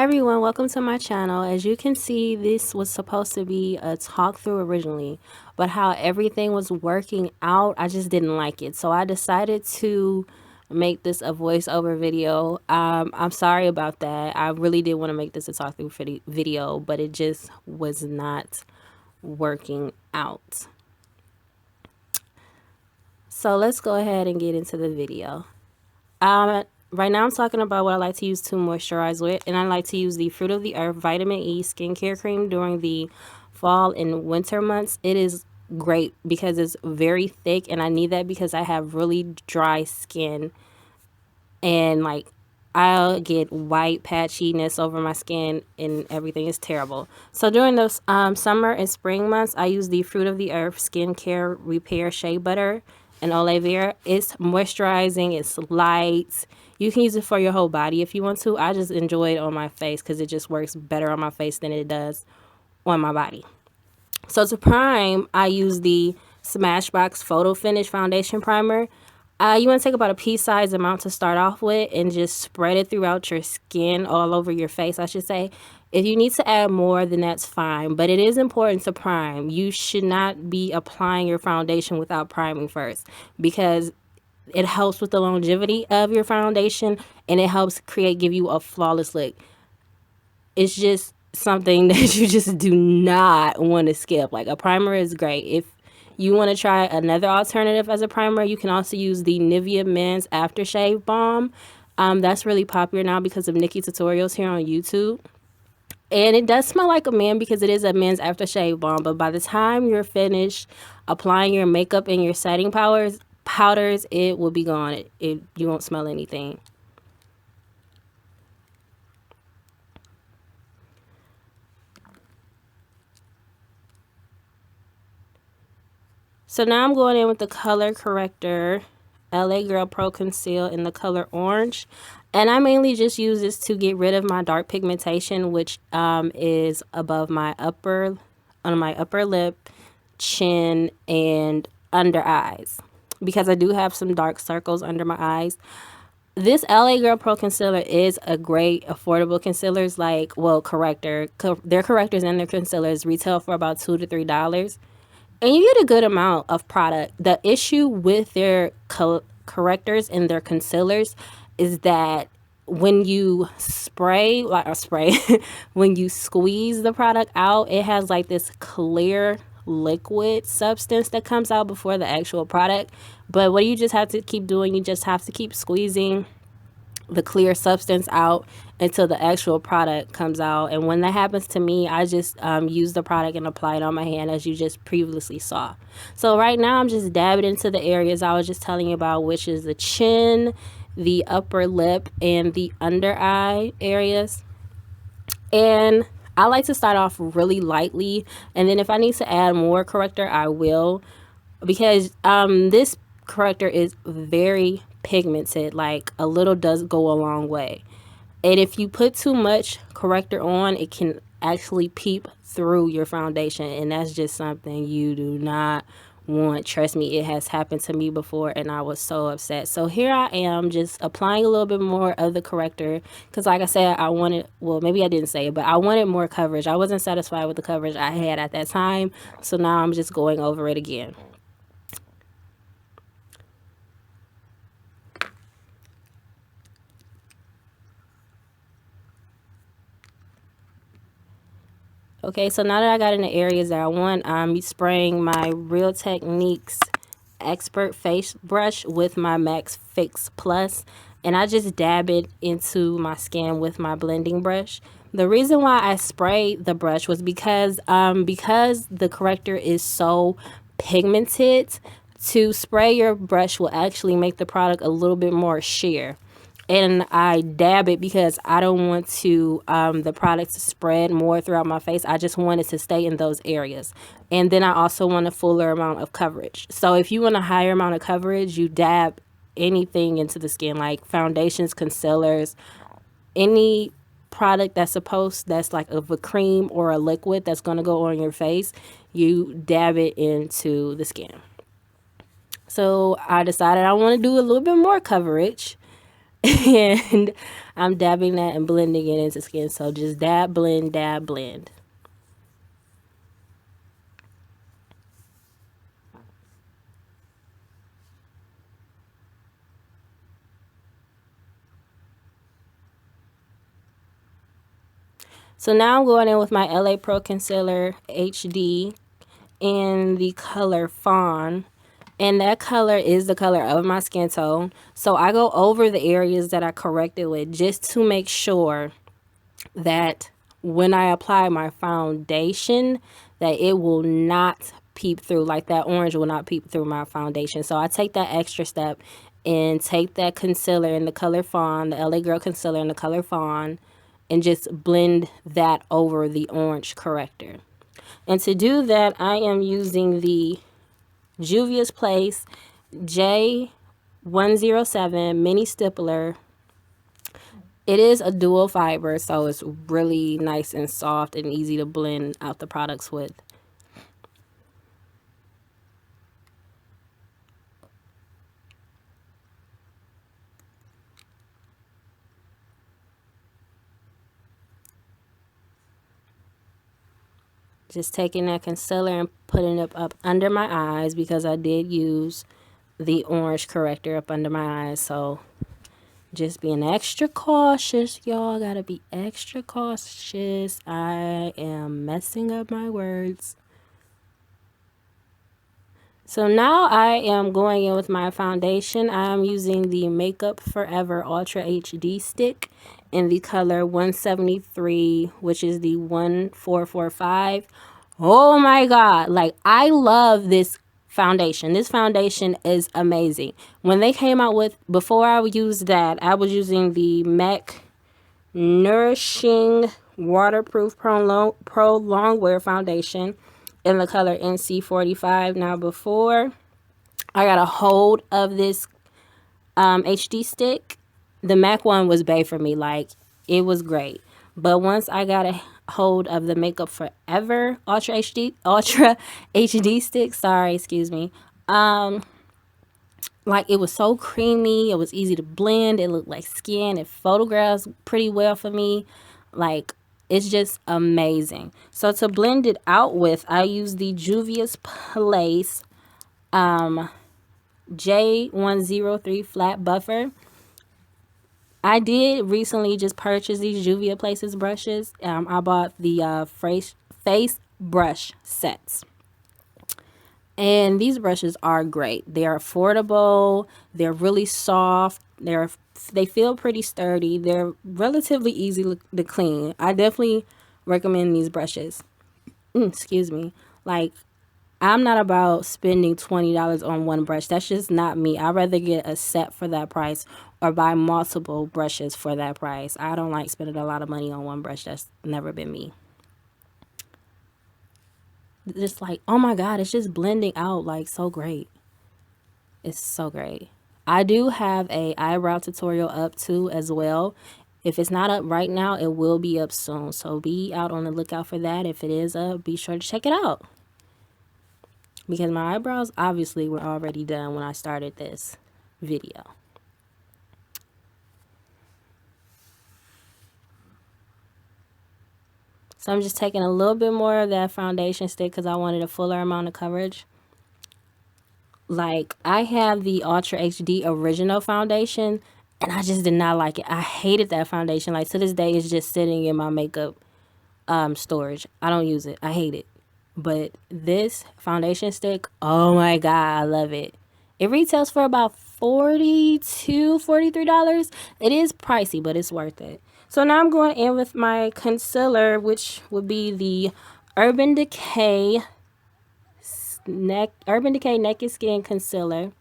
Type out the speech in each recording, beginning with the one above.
everyone, welcome to my channel. As you can see, this was supposed to be a talk through originally, but how everything was working out, I just didn't like it. So I decided to make this a voiceover video. I'm sorry about that. I really did want to make this a talk through video, but it just was not working out. So let's go ahead and get into the video. Right now I'm talking about what I like to use to moisturize with, and I like to use the Fruit of the Earth Vitamin E Skincare Cream during the fall and winter months. It is great because it's very thick, and I need that because I have really dry skin, and like I'll get white patchiness over my skin and everything is terrible. So during those summer and spring months, I use the Fruit of the Earth Skincare Repair Shea Butter and aloe vera. It's moisturizing, it's light. You can use it for your whole body if you want to. I just enjoy it on my face because it just works better on my face than it does on my body. So to prime, I use the Smashbox Photo Finish Foundation Primer. You want to take about a pea-sized amount to start off with and just spread it throughout your skin, all over your face, I should say. If you need to add more, then that's fine. But it is important to prime. You should not be applying your foundation without priming first, because it helps with the longevity of your foundation and it helps give you a flawless look. It's just something that you just do not want to skip. Like, a primer is great. If you want to try another alternative as a primer, you can also use the Nivea Men's Aftershave Balm. That's really popular now because of Nikki Tutorials here on YouTube. And it does smell like a man because it is a men's aftershave balm. But by the time you're finished applying your makeup and your setting powders, it will be gone. You won't smell anything. So now I'm going in with the color corrector LA Girl Pro Conceal in the color orange. And I mainly just use this to get rid of my dark pigmentation, which is above my upper lip, chin, and under eyes, because I do have some dark circles under my eyes. This LA Girl Pro Concealer is a great affordable concealer. Corrector. Their correctors and their concealers retail for about $2 to $3. And you get a good amount of product. The issue with their correctors and their concealers is that when you when you squeeze the product out, it has like this clear liquid substance that comes out before the actual product. But what you just have to keep doing, you just have to keep squeezing the clear substance out until the actual product comes out. And when that happens to me, I just use the product and apply it on my hand, as you just previously saw. So right now I'm just dabbing into the areas I was just telling you about, which is the chin, the upper lip, and the under eye areas. And I like to start off really lightly, and then if I need to add more corrector, I will, because this corrector is very pigmented. Like, a little does go a long way. And if you put too much corrector on, it can actually peep through your foundation, and that's just something you do not want. Trust me, it has happened to me before, and I was so upset. So here I am, just applying a little bit more of the corrector, because like I said, I wanted, well, maybe I didn't say it, but I wanted more coverage. I wasn't satisfied with the coverage I had at that time, so now I'm just going over it again. Okay, so now that I got in the areas that I want, I'm spraying my Real Techniques Expert Face Brush with my Max Fix Plus, and I just dab it into my skin with my blending brush. The reason why I sprayed the brush was because the corrector is so pigmented, to spray your brush will actually make the product a little bit more sheer. And I dab it because I don't want to the product to spread more throughout my face. I just want it to stay in those areas. And then I also want a fuller amount of coverage. So if you want a higher amount of coverage, you dab anything into the skin, like foundations, concealers, any product that's like of a cream or a liquid that's going to go on your face, you dab it into the skin. So I decided I want to do a little bit more coverage. And I'm dabbing that and blending it into skin. So just dab, blend, dab, blend. So now I'm going in with my LA Pro Concealer HD in the color Fawn. And that color is the color of my skin tone. So I go over the areas that I corrected with just to make sure that when I apply my foundation, that it will not peep through, like that orange will not peep through my foundation. So I take that extra step and take that concealer in the color Fawn, the LA Girl concealer in the color Fawn, and just blend that over the orange corrector. And to do that, I am using the Juvia's Place J107 mini stippler. It is a dual fiber, so it's really nice and soft and easy to blend out the products with. Just taking that concealer and putting it up under my eyes because I did use the orange corrector up under my eyes. So just being extra cautious, y'all. Gotta be extra cautious. I am messing up my words. So now I am going in with my foundation. I am using the Makeup Forever Ultra HD stick in the color 173, which is the 1445. Oh my God. Like, I love this foundation. This foundation is amazing. When they came out with, before I used that, I was using the MAC Nourishing Waterproof Pro Longwear Foundation in the color NC45. Now, before I got a hold of this HD stick, the MAC one was bae for me. Like, it was great. But once I got a hold of the Makeup Forever Ultra HD stick, sorry, excuse me. Like, it was so creamy. It was easy to blend. It looked like skin. It photographs pretty well for me. Like, it's just amazing. So to blend it out with, I use the Juvia's Place J103 flat buffer. I did recently just purchase these Juvia Places brushes. I bought the face brush sets. And these brushes are great. They're affordable. They're really soft. They feel pretty sturdy. They're relatively easy to clean. I definitely recommend these brushes. Excuse me. Like, I'm not about spending $20 on one brush. That's just not me. I'd rather get a set for that price or buy multiple brushes for that price. I don't like spending a lot of money on one brush. That's never been me. Just like, oh my God, it's just blending out like so great. It's so great. I do have a eyebrow tutorial up too as well. If it's not up right now, it will be up soon. So be out on the lookout for that. If it is up, be sure to check it out. Because my eyebrows obviously were already done when I started this video. So I'm just taking a little bit more of that foundation stick because I wanted a fuller amount of coverage. Like, I have the Ultra HD Original foundation, and I just did not like it. I hated that foundation. Like, to this day, it's just sitting in my makeup storage. I don't use it. I hate it. But this foundation stick, oh my God, I love it. It retails for about $42, $43. It is pricey, but it's worth it. So now I'm going in with my concealer, which would be the Urban Decay Naked Skin Concealer.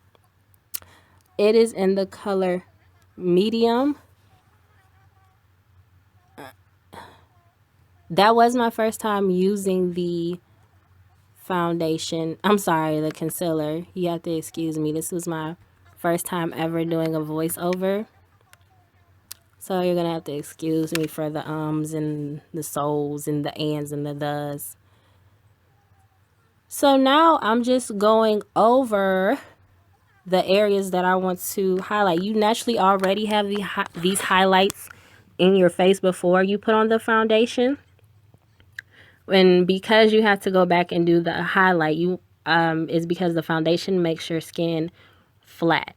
It is in the color medium. That was my first time using the foundation. I'm sorry, the concealer. You have to excuse me. This was my first time ever doing a voiceover. So you're going to have to excuse me for the ums and the so's and the ands and the does. So now I'm just going over the areas that I want to highlight. You naturally already have these highlights in your face before you put on the foundation. And because you have to go back and do the highlight, is because the foundation makes your skin flat.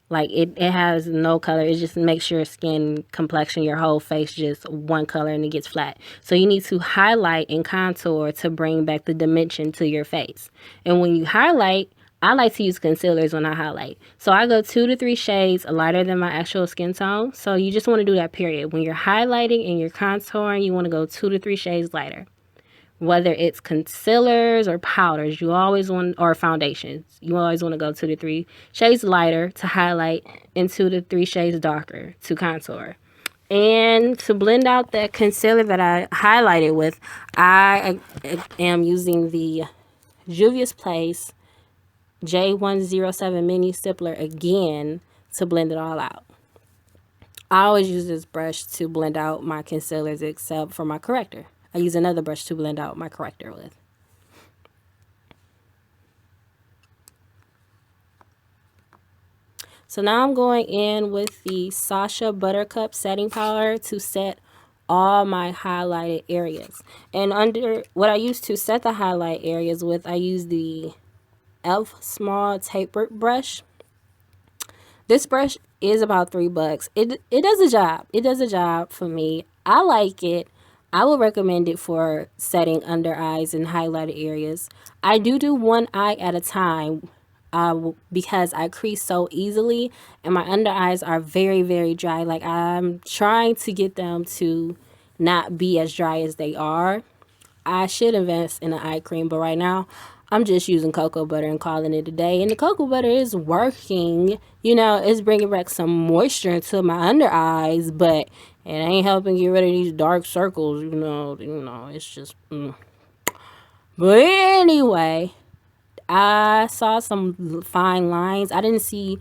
Like it has no color. It just makes your skin complexion, your whole face just one color, and it gets flat. So you need to highlight and contour to bring back the dimension to your face. And when you highlight, I like to use concealers when I highlight. So I go 2 to 3 shades lighter than my actual skin tone. So you just want to do that period. When you're highlighting and you're contouring, you want to go 2 to 3 shades lighter. Whether it's concealers or powders, you always want, or foundations, you always want to go 2 to 3 shades lighter to highlight and 2 to 3 shades darker to contour. And to blend out that concealer that I highlighted with, I am using the Juvia's Place J107 mini stippler again to blend it all out. I always use this brush to blend out my concealers except for my corrector. I use another brush to blend out my corrector with. So now I'm going in with the Sasha Buttercup setting powder to set all my highlighted areas. And under what I use to set the highlight areas with, I use the e.l.f. small tapered brush. This brush is about $3. It does a job. It does a job for me. I like it. I would recommend it for setting under eyes and highlighted areas. I do one eye at a time because I crease so easily and my under eyes are very, very dry. Like I'm trying to get them to not be as dry as they are. I should invest in an eye cream, but right now I'm just using cocoa butter and calling it a day. And the cocoa butter is working. You know, it's bringing back some moisture into my under eyes, but it ain't helping get rid of these dark circles. You know, it's just. But anyway, I saw some fine lines. I didn't see.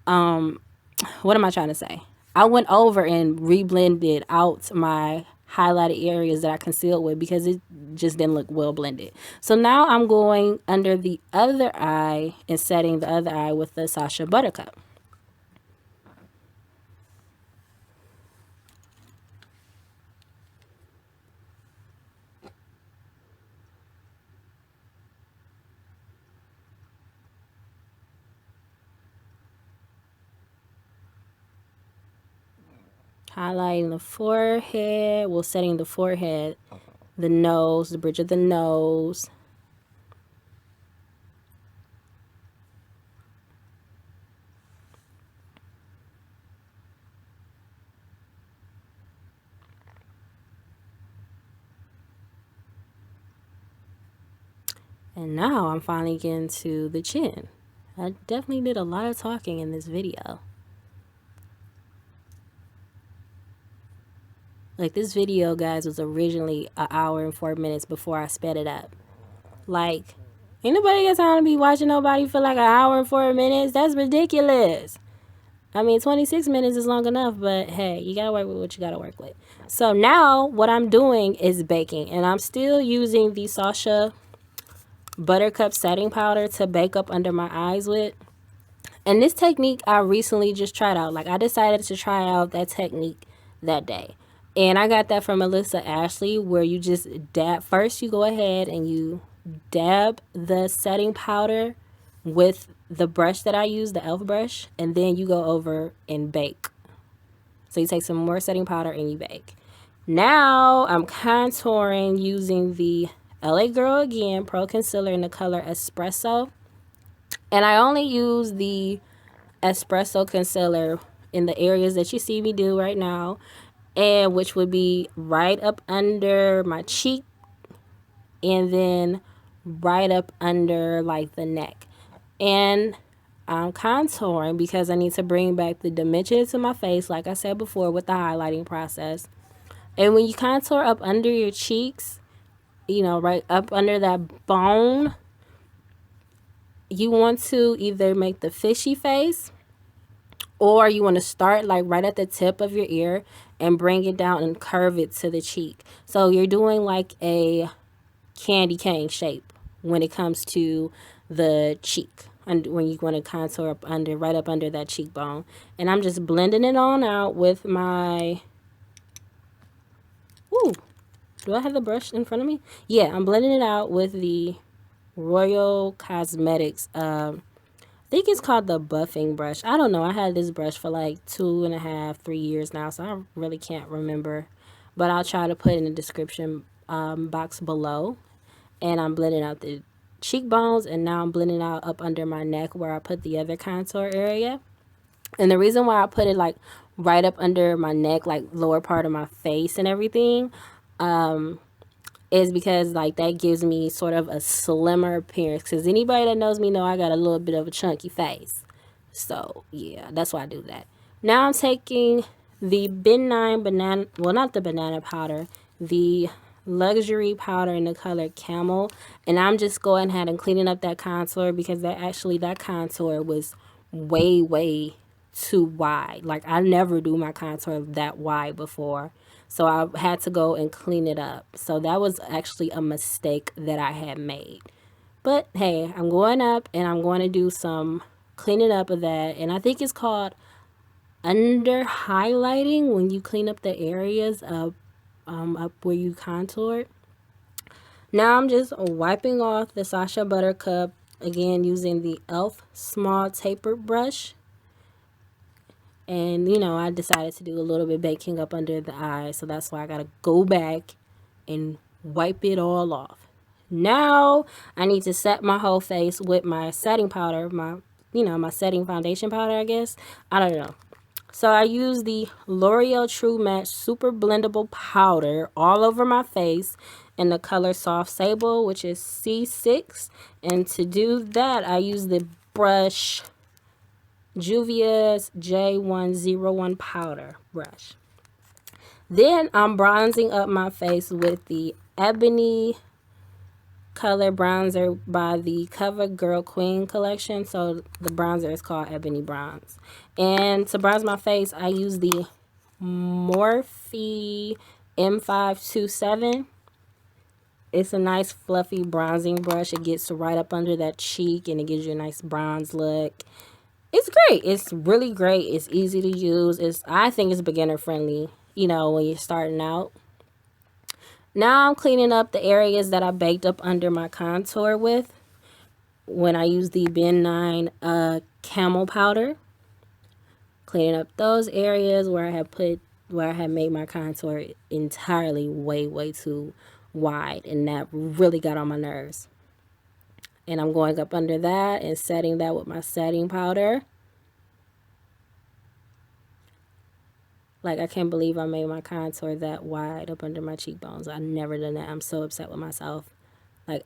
What am I trying to say? I went over and reblended out my highlighted areas that I concealed with because it just didn't look well blended. So now I'm going under the other eye and setting the other eye with the Sasha Buttercup. Highlighting the forehead, well, setting the forehead, the nose, the bridge of the nose. And now I'm finally getting to the chin. I definitely did a lot of talking in this video. Like this video, guys, was originally an hour and 4 minutes before I sped it up. Like, ain't nobody got time to be watching nobody for like an hour and 4 minutes. That's ridiculous. I mean, 26 minutes is long enough, but hey, you gotta work with what you gotta work with. So now what I'm doing is baking, and I'm still using the Sasha Buttercup setting powder to bake up under my eyes with. And this technique I recently just tried out. Like I decided to try out that technique that day. And I got that from Melissa Ashley, where you just dab. First, you go ahead and you dab the setting powder with the brush that I use, the e.l.f. brush, and then you go over and bake. So you take some more setting powder and you bake. Now I'm contouring using the LA Girl Again Pro Concealer in the color Espresso. And I only use the Espresso concealer in the areas that you see me do right now, and which would be right up under my cheek and then right up under like the neck. And I'm contouring because I need to bring back the dimension to my face, like I said before, with the highlighting process. And when you contour up under your cheeks, you know, right up under that bone, you want to either make the fishy face, or you want to start like right at the tip of your ear and bring it down and curve it to the cheek. So you're doing like a candy cane shape when it comes to the cheek. and when you want to contour up under, right up under that cheekbone. And I'm just blending it on out with my, ooh, do I have the brush in front of me? Yeah, I'm blending it out with the Royal Cosmetics, I think it's called the buffing brush. I don't know. I had this brush for like 2.5, 3 years now, so I really can't remember. But I'll try to put in the description box below. And I'm blending out the cheekbones, and now I'm blending out up under my neck where I put the other contour area. And the reason why I put it like right up under my neck, like lower part of my face and everything, is because like that gives me sort of a slimmer appearance. Because anybody that knows me know I got a little bit of a chunky face. So yeah, that's why I do that. Now I'm taking the Ben 9 banana, well, not the banana powder, the luxury powder in the color camel, and I'm just going ahead and cleaning up that contour because that contour was way too wide. Like I never do my contour that wide before, so I had to go and clean it up. So that was actually a mistake that I had made. But hey, I'm going up and I'm going to do some cleaning up of that, and I think it's called under highlighting when you clean up the areas up where you contoured. Now I'm just wiping off the Sasha Buttercup, again using the e.l.f. small tapered brush. And, you know, I decided to do a little bit baking up under the eye, so that's why I got to go back and wipe it all off. Now I need to set my whole face with my setting powder, my setting foundation powder, I guess. I don't know. So I use the L'Oreal True Match Super Blendable Powder all over my face in the color Soft Sable, which is C6. And to do that, I use the brush Juvia's J101 powder brush. Then I'm bronzing up my face with the Ebony color bronzer by the CoverGirl Queen collection. So the bronzer is called Ebony Bronze. And to bronze my face, I use the Morphe M527. It's a nice fluffy bronzing brush. It gets right up under that cheek and it gives you a nice bronze look. It's great. It's really great. It's easy to use. I think it's beginner friendly, you know, when you're starting out. Now I'm cleaning up the areas that I baked up under my contour with when I use the Ben 9 camel powder. Cleaning up those areas where I had made my contour entirely way too wide, and that really got on my nerves. And I'm going up under that and setting that with my setting powder. Like, I can't believe I made my contour that wide up under my cheekbones. I've never done that. I'm so upset with myself. Like,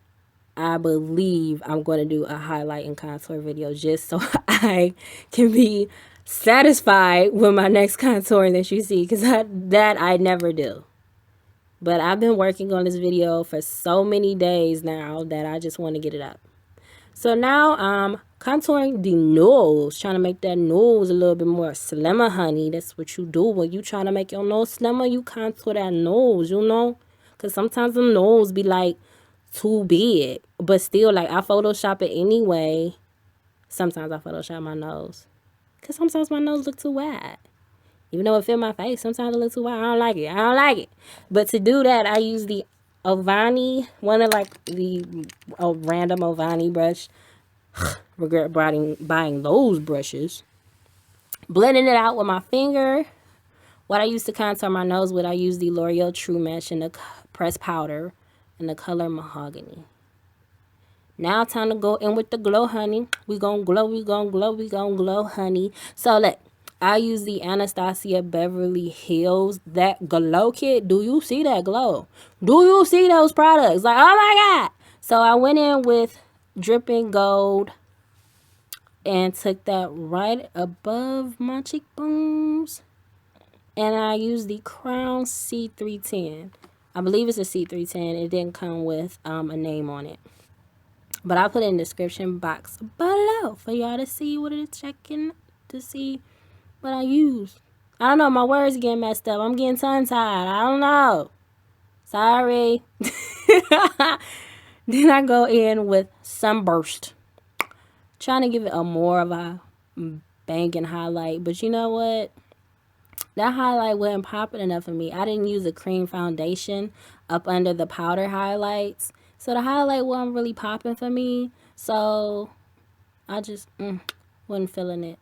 I believe I'm going to do a highlight and contour video just so I can be satisfied with my next contour that you see. Because that I never do. But I've been working on this video for so many days now that I just want to get it up. So now I'm contouring the nose, trying to make that nose a little bit more slimmer, honey. That's what you do when you trying to make your nose slimmer. You contour that nose, you know, because sometimes the nose be like too big, but still, like, I Photoshop it anyway. Sometimes I Photoshop my nose because sometimes my nose look too wide. Even though it fit my face, sometimes it looks too wide. I don't like it. But to do that, I use the Ovani, one of like the random Ovani brush. Regret buying those brushes. Blending it out with my finger. What I use to contour my nose with, I use the L'Oreal True Match in the pressed powder in the color mahogany. Now time to go in with the glow, honey. We gonna glow, honey. So look, I use the Anastasia Beverly Hills, that glow kit. Do you see that glow? Do you see those products? Like, oh my God. So I went in with Dripping Gold and took that right above my cheekbones. And I used the Crown C310. I believe it's a C310. It didn't come with a name on it. But I'll put it in the description box below for y'all to see what it's checking to see what I use. I don't know. My words getting messed up. I'm getting tongue-tied. I don't know. Sorry. Then I go in with Sunburst. Trying to give it a more of a banging highlight. But you know what? That highlight wasn't popping enough for me. I didn't use a cream foundation up under the powder highlights. So the highlight wasn't really popping for me. So I just wasn't feeling it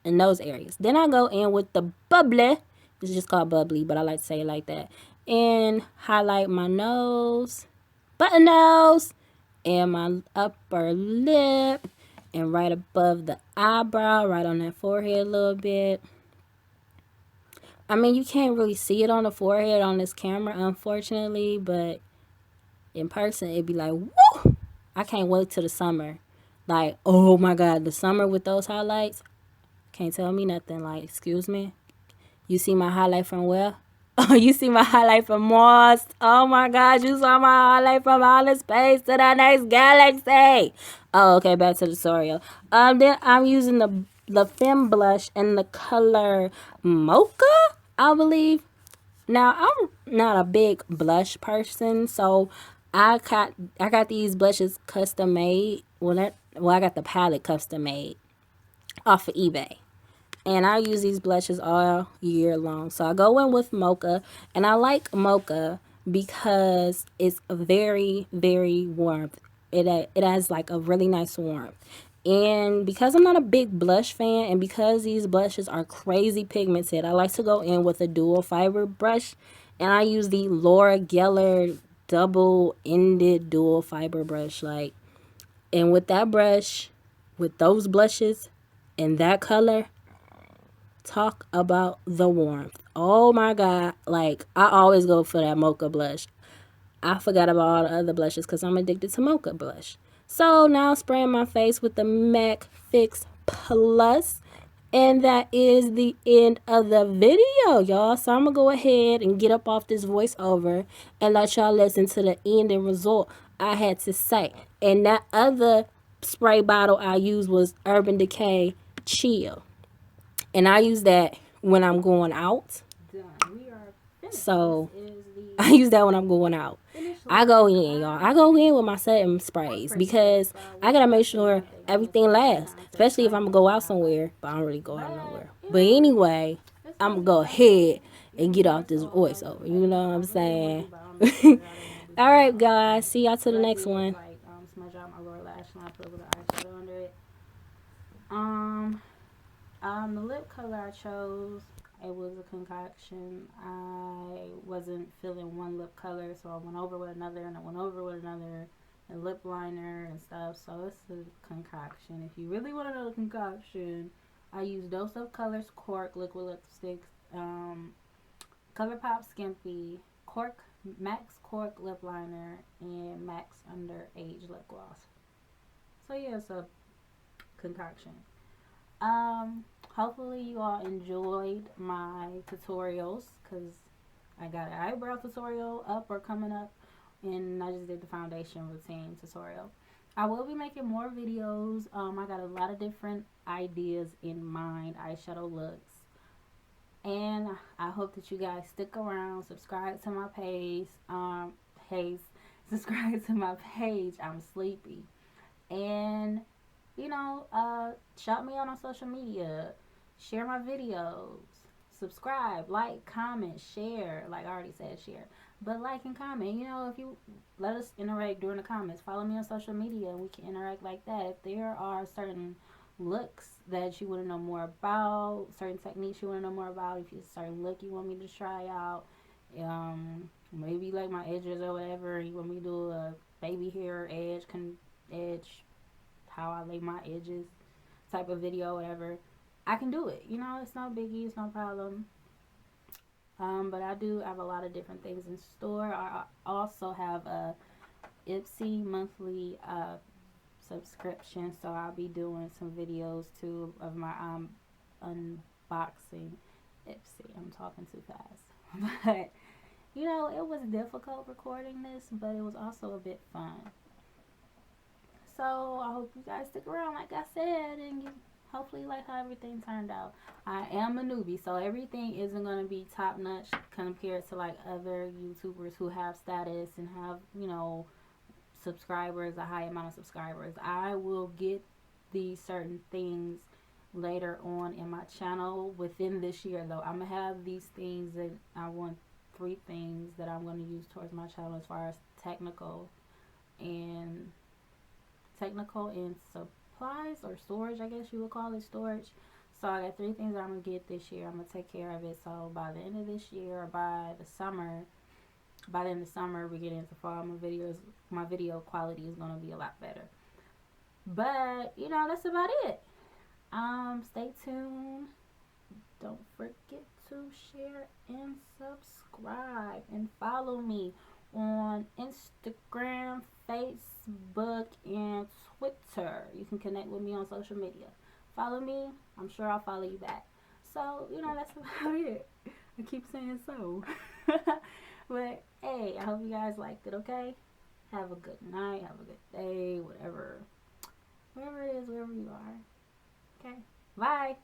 in those areas. Then I go in with the bubbly. It's just called bubbly, but I like to say it like that. And highlight my nose, button nose, and my upper lip. And right above the eyebrow, right on that forehead a little bit. I mean, you can't really see it on the forehead on this camera, unfortunately, but in person, it'd be like, woo! I can't wait till the summer. Like, oh my God, the summer with those highlights, can't tell me nothing. Like, excuse me, you see my highlight from where? Oh, you see my highlight from Mars. Oh my God, you saw my highlight from outer space to the next galaxy. Oh, okay, back to the tutorial. Then I'm using the Femme blush in the color Mocha, I believe. Now, I'm not a big blush person, so I got these blushes custom made. I got the palette custom made off of eBay. And I use these blushes all year long. So I go in with Mocha, and I like Mocha because it's very, very warm. It has like a really nice warmth. And because I'm not a big blush fan, and because these blushes are crazy pigmented, I like to go in with a dual fiber brush. And I use the Laura Geller double-ended dual fiber brush. And with that brush, with those blushes, and that color, talk about the warmth. Oh my God. Like, I always go for that Mocha blush. I forgot about all the other blushes because I'm addicted to Mocha blush. So now spraying my face with the MAC Fix Plus. And that is the end of the video, y'all. So I'm going to go ahead and get up off this voiceover and let y'all listen to the ending result I had to say. And that other spray bottle I used was Urban Decay Chill. And I use that when I'm going out. So I use that when I'm going out. I go in, y'all. I go in with my setting sprays because I gotta make sure everything lasts, especially if I'm gonna go out somewhere. But I don't really go out nowhere. But anyway, I'm gonna go ahead and get off this voiceover. You know what I'm saying? All right, guys. See y'all to the next one. Smudge out my lower lash line, put a little eyeshadow under it. The lip color I chose, it was a concoction. I wasn't feeling one lip color, so I went over with another, and I went over with another, and lip liner and stuff. So it's a concoction. If you really want to know the concoction, I use Dose of Colors Cork liquid lipsticks, ColourPop Skimpy, Max Cork lip liner, and Max Underage lip gloss. So yeah, it's a concoction. Hopefully you all enjoyed my tutorials, because I got an eyebrow tutorial up or coming up, and I just did the foundation routine tutorial. I will be making more videos. I got a lot of different ideas in mind, eyeshadow looks, and I hope that you guys stick around, subscribe to my page, subscribe to my page. I'm sleepy. And shout me out on social media, share my videos, subscribe, like, comment, share. Like I already said, share, but like and comment. If you let us interact during the comments, follow me on social media and we can interact like that. If there are certain looks that you want to know more about, certain techniques you want to know more about, if it's a certain look you want me to try out, maybe like my edges or whatever, you want me to do a baby hair edge, how I lay my edges type of video, whatever, I can do it. It's no biggie, it's no problem. But I do have a lot of different things in store. I also have a Ipsy monthly subscription, so I'll be doing some videos too of my unboxing Ipsy. I'm talking too fast. But it was difficult recording this, but it was also a bit fun. So I hope you guys stick around, like I said, and you hopefully like how everything turned out. I am a newbie, so everything isn't going to be top notch compared to like other YouTubers who have status and have, subscribers, a high amount of subscribers. I will get these certain things later on in my channel within this year, though. I'm gonna have these things that I want, 3 things that I'm going to use towards my channel as far as and supplies, or storage, I guess you would call it, storage. So I got 3 things that I'm gonna get this year. I'm gonna take care of it. So by the end of this year, or by the end of summer, we get into fall, my video quality is gonna be a lot better. But you know, that's about it. Stay tuned. Don't forget to share and subscribe, and follow me on Instagram, Facebook, and Twitter. You can connect with me on social media. Follow me, I'm sure I'll follow you back. So, you know, that's about it. I keep saying so. But, hey, I hope you guys liked it, okay? Have a good night, have a good day, whatever it is, wherever you are. Okay? Bye!